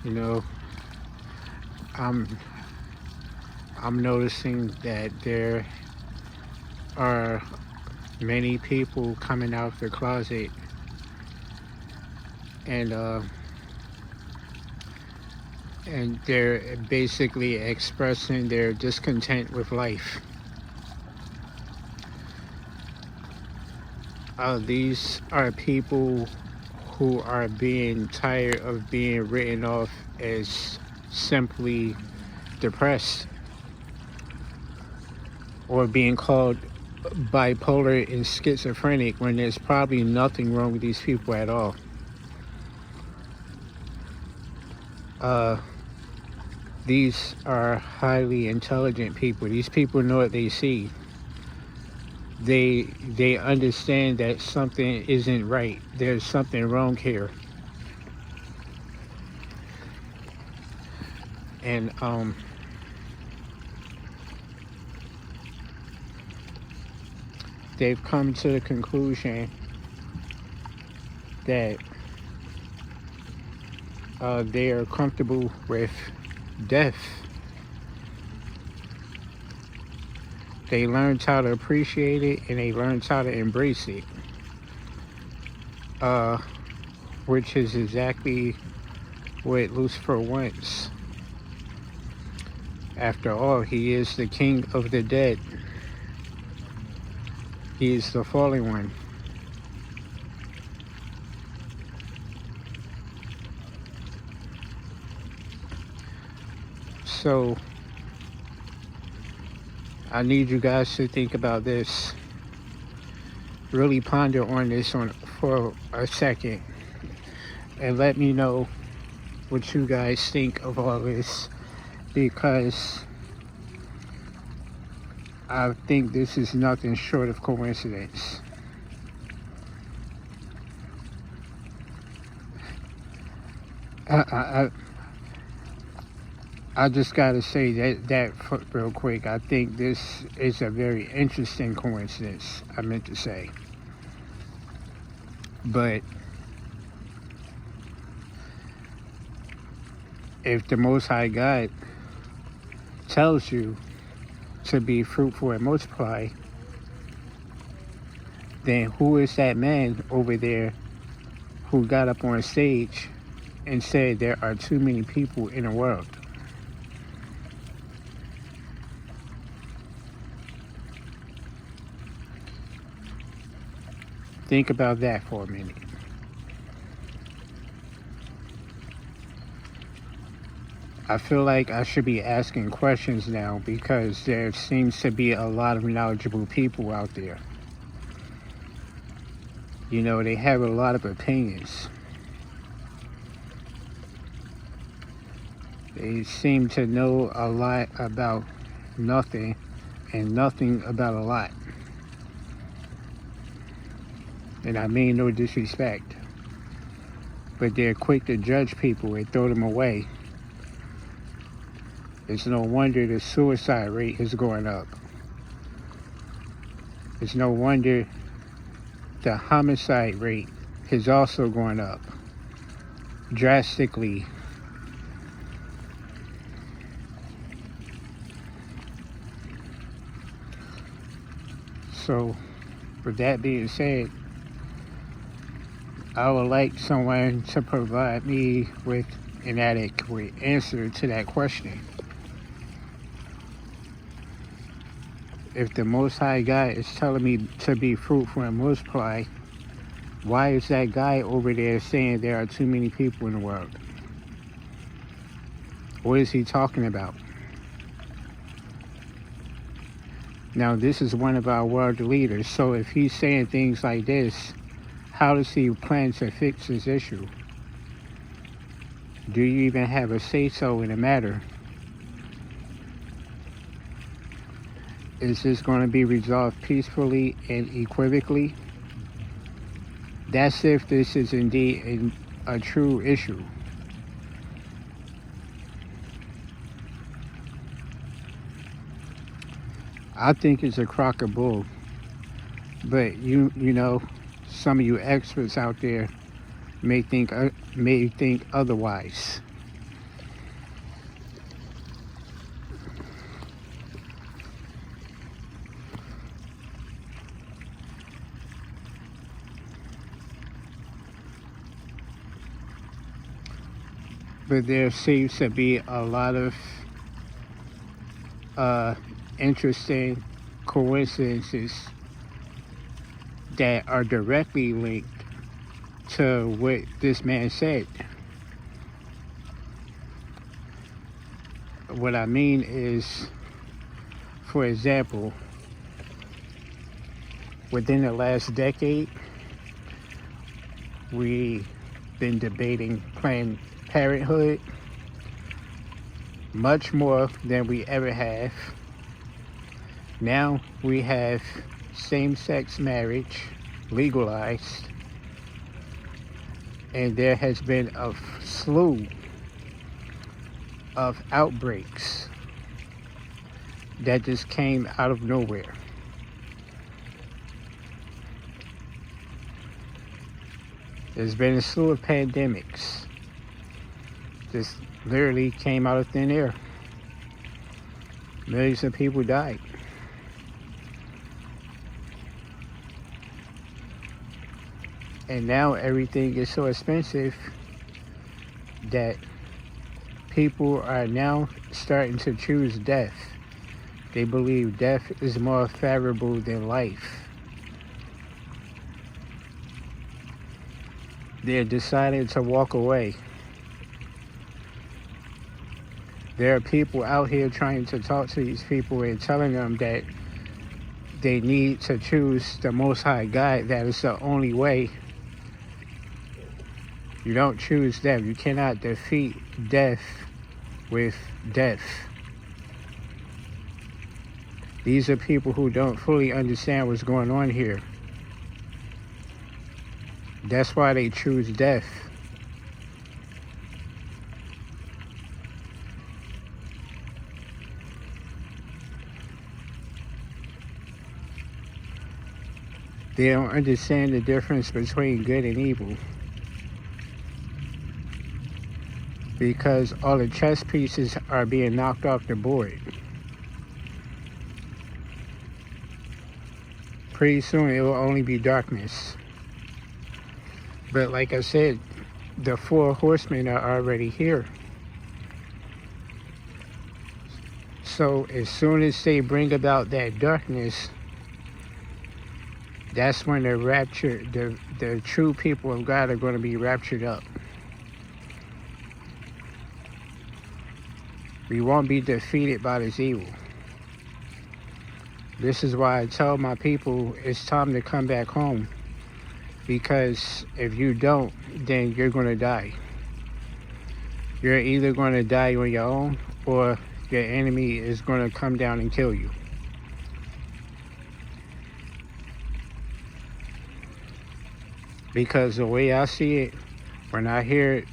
You know, I'm I'm noticing that there are many people coming out of the closet and and they're basically expressing their discontent with life. These are people who are being tired of being written off as simply depressed or being called bipolar and schizophrenic when there's probably nothing wrong with these people at all. Uh, these are highly intelligent people. These people know what they see. They understand that something isn't right. There's something wrong here, and they've come to the conclusion that they are comfortable with death. They learned how to appreciate it and they learned how to embrace it, uh, which is exactly what Lucifer wants. After all, he is the king of the dead. He is the fallen one. So I need you guys to think about this. Really ponder on this for a second and let me know what you guys think of all this, because I think this is nothing short of coincidence. I, I, I just gotta say real quick. I think this is a very interesting coincidence, I meant to say. But if the Most High God tells you to be fruitful and multiply, then who is that man over there who got up on stage and said there are too many people in the world? Think about that for a minute. I feel like I should be asking questions now because there seems to be a lot of knowledgeable people out there. You know, they have a lot of opinions. They seem to know a lot about nothing and nothing about a lot. And I mean no disrespect. But they're quick to judge people and throw them away. It's no wonder the suicide rate is going up. It's no wonder the homicide rate is also going up drastically. So, with that being said, I would like someone to provide me with an adequate answer to that question. If the Most High God is telling me to be fruitful and multiply, why is that guy over there saying there are too many people in the world? What is he talking about? Now, this is one of our world leaders, so if he's saying things like this, how does he plan to fix this issue? Do you even have a say-so in the matter? Is this going to be resolved peacefully and equivocally? That's if this is indeed a true issue. I think it's a crock of bull. But you know, some of you experts out there may think otherwise. but there seems to be a lot of uh, interesting coincidences that are directly linked to what this man said. What I mean is, for example, within the last decade, we've been debating Planned Parenthood much more than we ever have. Now we have same-sex marriage legalized, and there has been a slew of outbreaks that just came out of nowhere. There's been a slew of pandemics just literally came out of thin air. Millions of people died. And now everything is so expensive that people are now starting to choose death. They believe death is more favorable than life. They're deciding to walk away. There are people out here trying to talk to these people and telling them that they need to choose the Most High God. That is the only way. You don't choose death. You cannot defeat death with death. These are people who don't fully understand what's going on here. That's why they choose death. They don't understand the difference between good and evil. Because all the chess pieces are being knocked off the board. Pretty soon it will only be darkness. But like I said, the 4 horsemen are already here. So as soon as they bring about that darkness, that's when the true people of God are going to be raptured up. We won't be defeated by this evil. This is why I tell my people it's time to come back home. Because if you don't, then you're going to die. You're either going to die on your own, or your enemy is going to come down and kill you. Because the way I see it, when I hear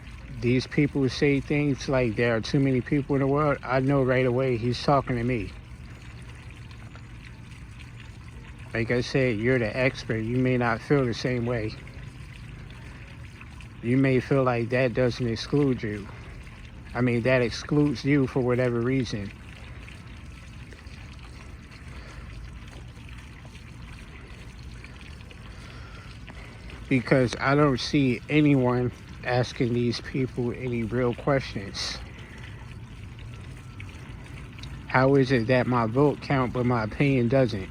these people say things like there are too many people in the world, I know right away he's talking to me. Like I said, you're the expert. You may not feel the same way. You may feel like that doesn't exclude you. I mean, that excludes you for whatever reason. Because I don't see anyone asking these people any real questions. How is it that my vote count but my opinion doesn't?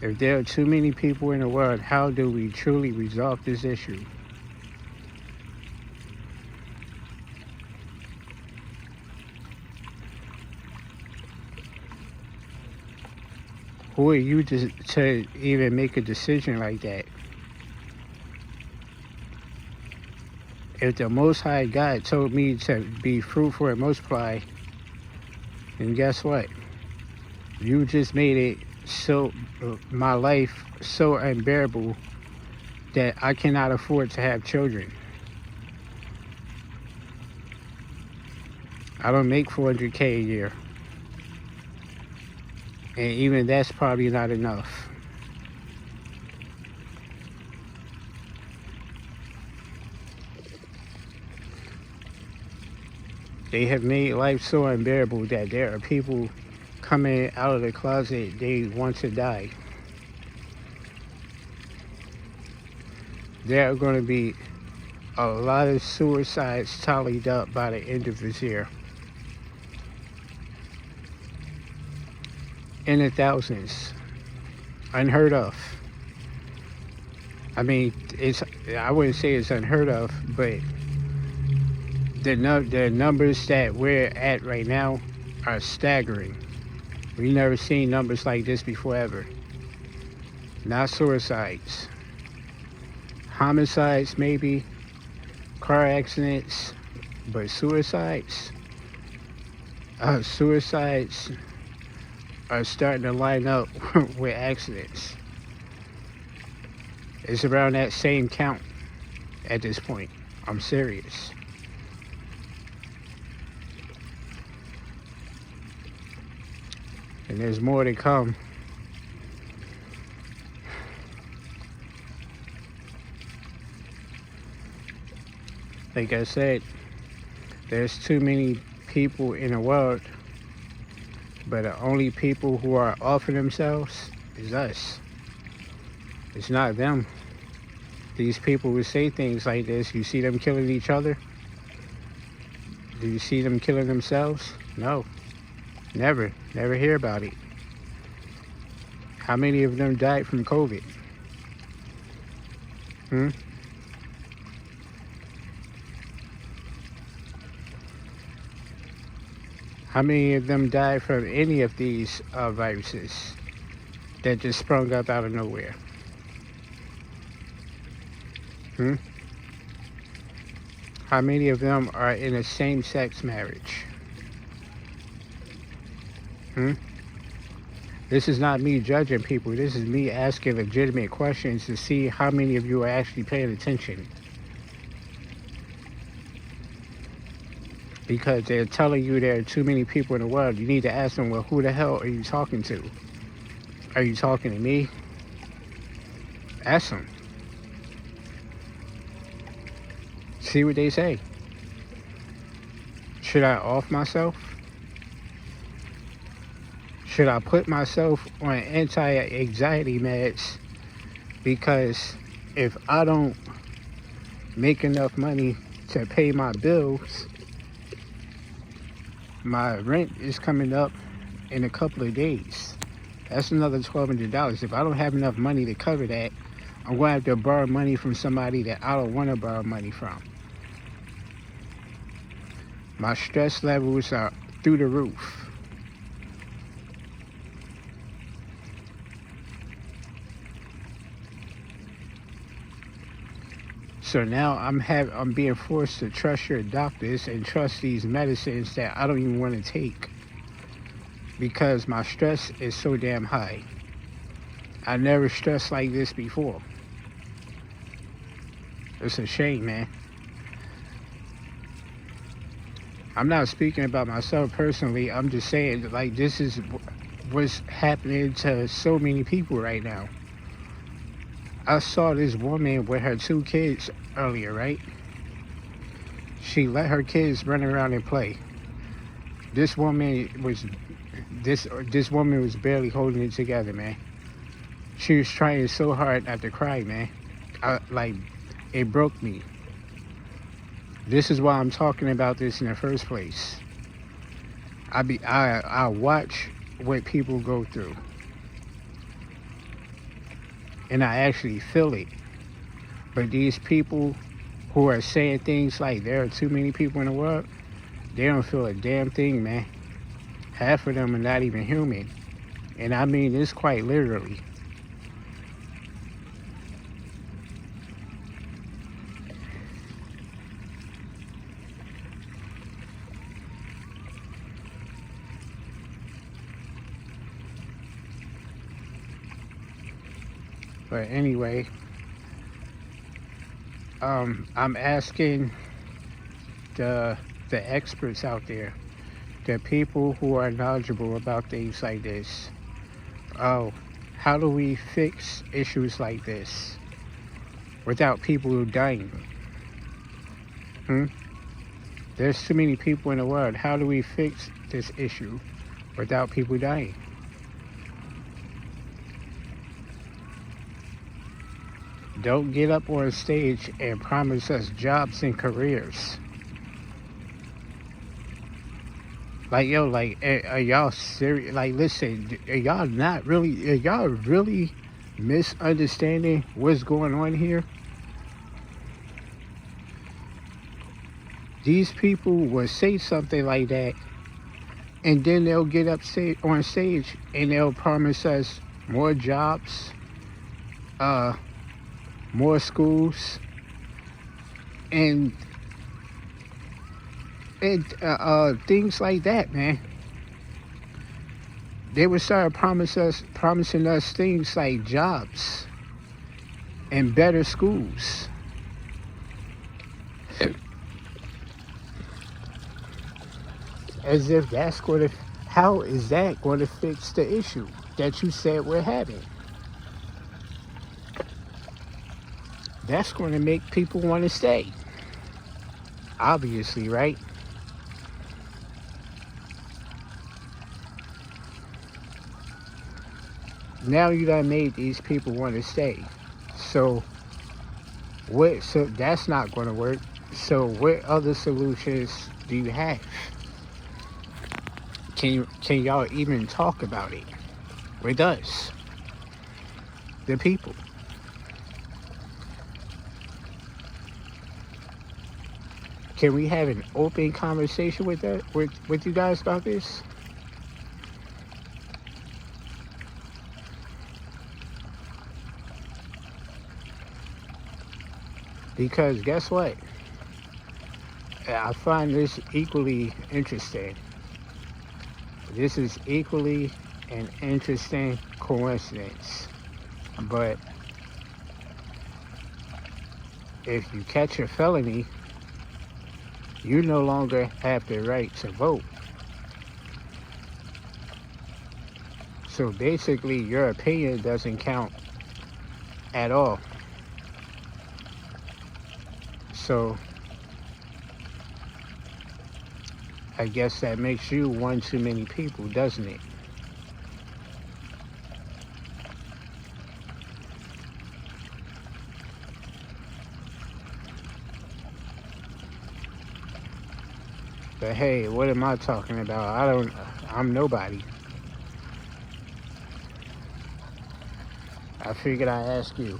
If there are too many people in the world, how do we truly resolve this issue? Who are you to even make a decision like that? If the Most High God told me to be fruitful and multiply, then guess what? You just made it so, my life so unbearable that I cannot afford to have children. I don't make $400K a year. And even that's probably not enough. They have made life so unbearable that there are people coming out of the closet they want to die. There are going to be a lot of suicides tallied up by the end of this year. In the thousands. Unheard of. I mean, I wouldn't say it's unheard of, but the numbers that we're at right now are staggering. We've never seen numbers like this before ever. Not suicides. Homicides maybe, car accidents, but suicides? Suicides are starting to line up with accidents. It's around that same count at this point. I'm serious. And there's more to come. Like I said, there's too many people in the world, but the only people who are offering themselves is us. It's not them. These people who say things like this, you see them killing each other? Do you see them killing themselves? No. Never. Never hear about it. How many of them died from COVID? How many of them died from any of these viruses that just sprung up out of nowhere? How many of them are in a same-sex marriage? This is not me judging people. This is me asking legitimate questions to see how many of you are actually paying attention. Because they're telling you there are too many people in the world. You need to ask them, well, who the hell are you talking to? Are you talking to me? Ask them. See what they say. Should I off myself? Should I put myself on anti-anxiety meds? Because if I don't make enough money to pay my bills, my rent is coming up in a couple of days. That's another $1,200. If I don't have enough money to cover that, I'm going to have to borrow money from somebody that I don't want to borrow money from. My stress levels are through the roof. So now I'm being forced to trust your doctors and trust these medicines that I don't even want to take because my stress is so damn high. I never stressed like this before. It's a shame, man. I'm not speaking about myself personally. I'm just saying, like, this is what's happening to so many people right now. I saw this woman with her 2 kids earlier, right? She let her kids run around and play. This woman was barely holding it together, man. She was trying so hard not to cry, man. It broke me. This is why I'm talking about this in the first place. I watch what people go through. And I actually feel it. But these people who are saying things like there are too many people in the world, they don't feel a damn thing, man. Half of them are not even human. And I mean this quite literally. But anyway, I'm asking the experts out there, the people who are knowledgeable about things like this. Oh, how do we fix issues like this without people dying? There's too many people in the world. How do we fix this issue without people dying? Don't get up on stage and promise us jobs and careers. Like, yo, like, are y'all serious? Like, listen, are y'all really misunderstanding what's going on here? These people will say something like that, and then they'll get up on stage and they'll promise us more jobs, more schools, and things like that, man. They would start promising us things like jobs and better schools. As if that's going to, how is that going to fix the issue that you said we're having? That's going to make people want to stay. Obviously, right? Now you done made these people want to stay. So that's not going to work. So what other solutions do you have? Can y'all even talk about it with us, the people? Can we have an open conversation with you guys about this? Because guess what? I find this equally interesting. This is equally an interesting coincidence. But if you catch a felony, you no longer have the right to vote. So basically, your opinion doesn't count at all. So I guess that makes you one too many people, doesn't it? But hey, what am I talking about? I'm nobody. I figured I'd ask you.